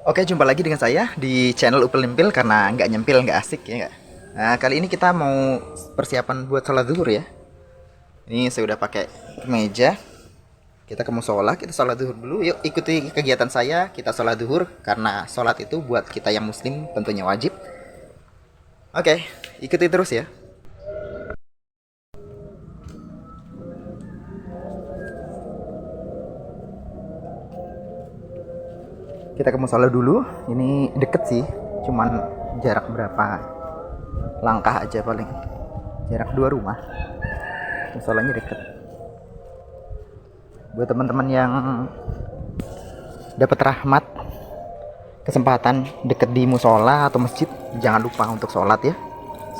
Oke, jumpa lagi dengan saya di channel Upil Limpil karena nggak nyempil, nggak asik ya nggak. Nah, kali ini kita mau persiapan buat sholat zuhur ya. Ini saya udah pakai kemeja. Kita ke musola, kita sholat zuhur dulu. Yuk ikuti kegiatan saya, kita sholat zuhur karena sholat itu buat kita yang muslim tentunya wajib. Oke, ikuti terus ya. Kita ke musola dulu. Ini deket sih, cuman jarak berapa langkah aja paling. Jarak 2 rumah. Musolanya deket. Buat teman-teman yang dapat rahmat kesempatan deket di musola atau masjid, jangan lupa untuk sholat ya.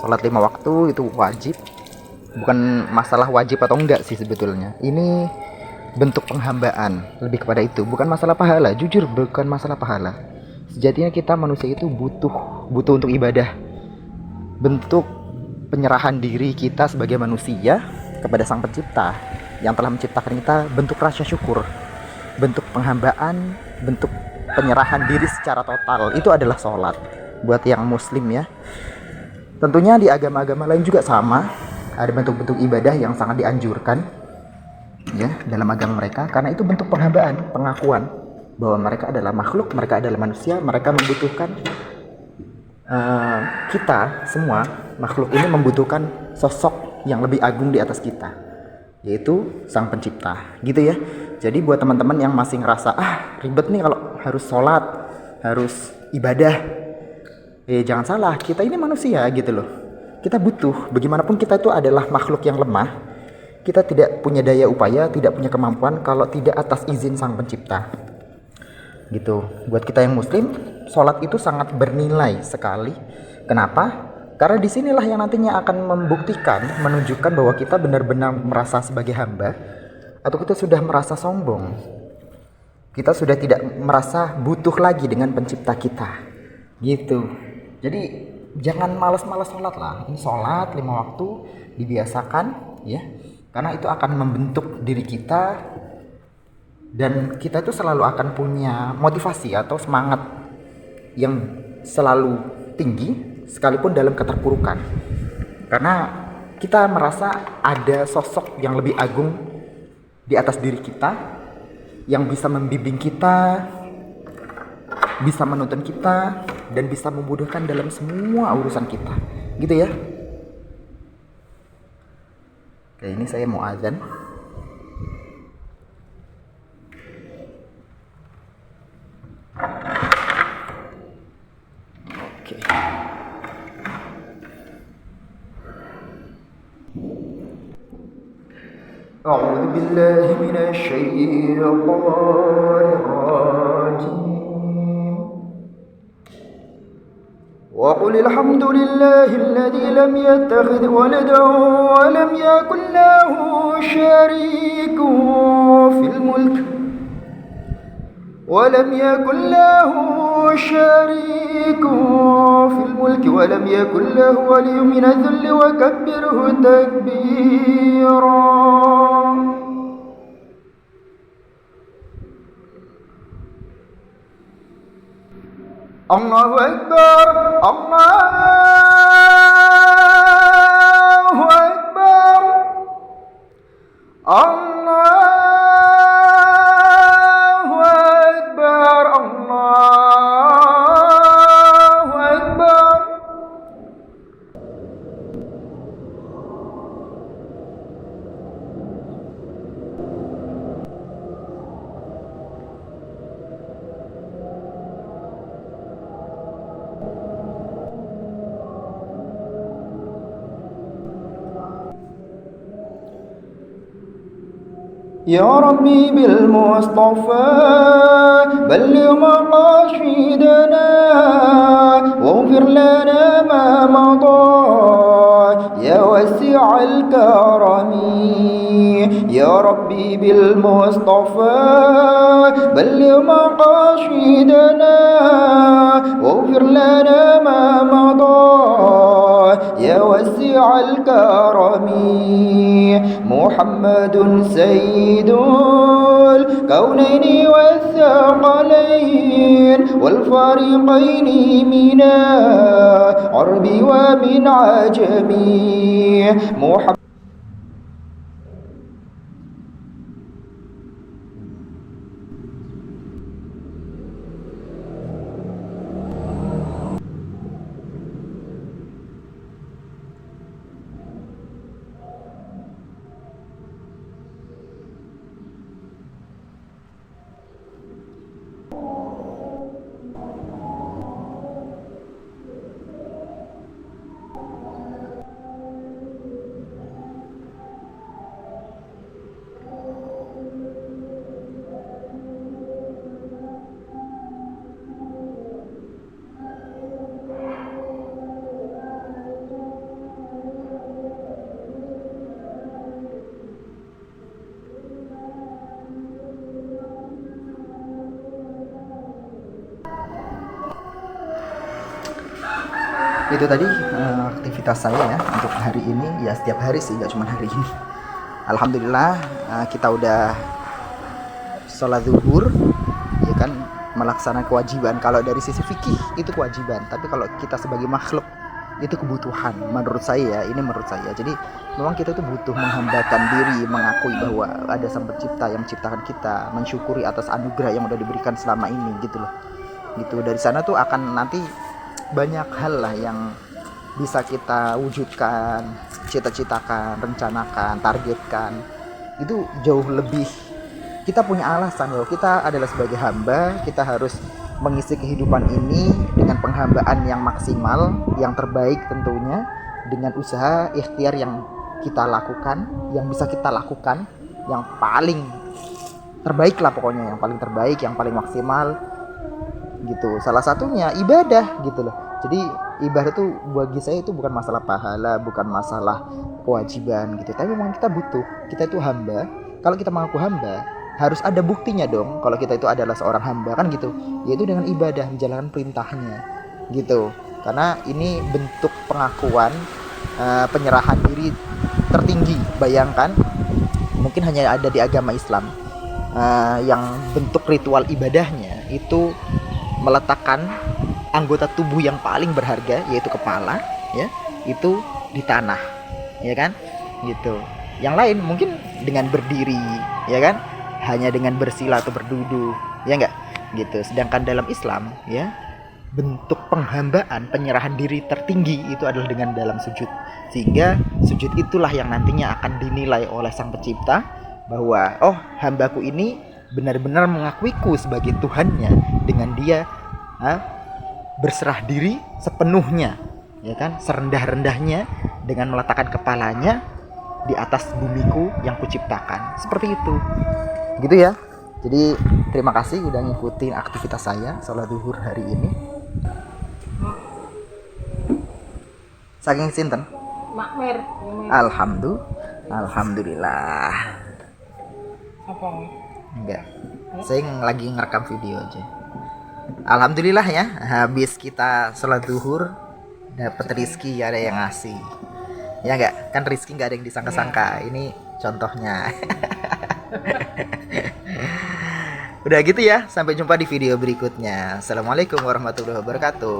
Sholat 5 waktu itu wajib. Bukan masalah wajib atau enggak sih sebetulnya. Ini bentuk penghambaan, lebih kepada itu. Bukan masalah pahala, jujur bukan masalah pahala. Sejatinya kita manusia itu butuh untuk ibadah. Bentuk penyerahan diri kita sebagai manusia kepada Sang Pencipta yang telah menciptakan kita, bentuk rasa syukur, bentuk penghambaan, bentuk penyerahan diri secara total. Itu adalah sholat buat yang muslim ya. Tentunya di agama-agama lain juga sama, ada bentuk-bentuk ibadah yang sangat dianjurkan ya dalam agama mereka, karena itu bentuk penghambaan, pengakuan bahwa mereka adalah makhluk, mereka adalah manusia, mereka membutuhkan kita semua makhluk ini membutuhkan sosok yang lebih agung di atas kita, yaitu Sang Pencipta gitu ya. Jadi buat teman-teman yang masih ngerasa ribet nih kalau harus sholat, harus ibadah, jangan salah, kita ini manusia gitu loh. Kita butuh, bagaimanapun kita itu adalah makhluk yang lemah. Kita tidak punya daya upaya, tidak punya kemampuan kalau tidak atas izin Sang Pencipta. Gitu. Buat kita yang muslim, sholat itu sangat bernilai sekali. Kenapa? Karena disinilah yang nantinya akan membuktikan, menunjukkan bahwa kita benar-benar merasa sebagai hamba, atau kita sudah merasa sombong. Kita sudah tidak merasa butuh lagi dengan Pencipta kita. Gitu. Jadi jangan malas-malas sholat lah. Ini sholat 5 waktu dibiasakan ya. Karena itu akan membentuk diri kita, dan kita itu selalu akan punya motivasi atau semangat yang selalu tinggi sekalipun dalam keterpurukan. Karena kita merasa ada sosok yang lebih agung di atas diri kita, yang bisa membimbing kita, bisa menuntun kita, dan bisa memudahkan dalam semua urusan kita. Gitu ya. Oke, ini saya mau azan. Oke. A'udzu billahi minasy syaithanir rajim. وقل الحمد لله الذي لم يتخذ ولدا ولم يكن له شريك في الملك ولم يكن له شريك في الملك ولم يكن له ولي من الذل وكبره تكبيرا. Allahu Akbar, Allahu Akbar, Allahu Akbar, Allahu Akbar. يا ربي بالمصطفى بلغ مقاصدنا واغفر لنا ما مضى يا واسع الكرم. يا ربي بالمصطفى بلغ مقاصدنا واغفر لنا ما مضى يا واسع الكرم. محمد سيد الكونين والثقلين والفريقين من عرب ومن عجم Itu tadi aktivitas saya ya untuk hari ini, ya setiap hari sih, gak cuma hari ini. Alhamdulillah kita udah sholat zuhur, ya kan, melaksanakan kewajiban. Kalau dari sisi fikih itu kewajiban, tapi kalau kita sebagai makhluk itu kebutuhan. Menurut saya, ini menurut saya. Jadi memang kita tuh butuh menghambakan diri, mengakui bahwa ada Sang Pencipta yang menciptakan kita, mensyukuri atas anugerah yang udah diberikan selama ini gitu loh. Gitu, dari sana tuh akan nanti banyak hal lah yang bisa kita wujudkan, cita-citakan, rencanakan, targetkan. Itu jauh lebih, kita punya alasan loh. Kita adalah sebagai hamba, kita harus mengisi kehidupan ini dengan penghambaan yang maksimal, yang terbaik tentunya, dengan usaha ikhtiar yang kita lakukan, yang bisa kita lakukan, yang paling terbaik lah pokoknya, yang paling terbaik, yang paling maksimal gitu. Salah satunya ibadah gitu loh. Jadi ibadah tuh bagi saya itu bukan masalah pahala, bukan masalah kewajiban gitu, tapi memang kita butuh, kita itu hamba. Kalau kita mengaku hamba, harus ada buktinya dong kalau kita itu adalah seorang hamba, kan gitu, yaitu dengan ibadah, menjalankan perintahnya gitu. Karena ini bentuk pengakuan, penyerahan diri tertinggi. Bayangkan, mungkin hanya ada di agama Islam yang bentuk ritual ibadahnya itu meletakkan anggota tubuh yang paling berharga, yaitu kepala, ya, itu di tanah, ya kan, gitu. Yang lain mungkin dengan berdiri, ya kan, hanya dengan bersila atau berduduk, ya enggak, gitu. Sedangkan dalam Islam, ya, bentuk penghambaan, penyerahan diri tertinggi itu adalah dengan dalam sujud. Sehingga sujud itulah yang nantinya akan dinilai oleh Sang Pencipta bahwa, oh, hambaku ini benar-benar mengakuiku sebagai Tuhannya dengan dia berserah diri sepenuhnya, ya kan, serendah-rendahnya dengan meletakkan kepalanya di atas bumiku yang kuciptakan. Seperti itu, gitu ya. Jadi terima kasih udah ngikutin aktivitas saya sholat zuhur hari ini. Saking sinten? Makmer. Alhamdulillah. Apa? Enggak. Saya lagi ngerekam video aja. Alhamdulillah ya, habis kita sholat zuhur dapat rizki, ada yang ngasih. Ya enggak? Kan rizki enggak ada yang disangka-sangka. Ini contohnya. Udah gitu ya, sampai jumpa di video berikutnya. Assalamualaikum warahmatullahi wabarakatuh.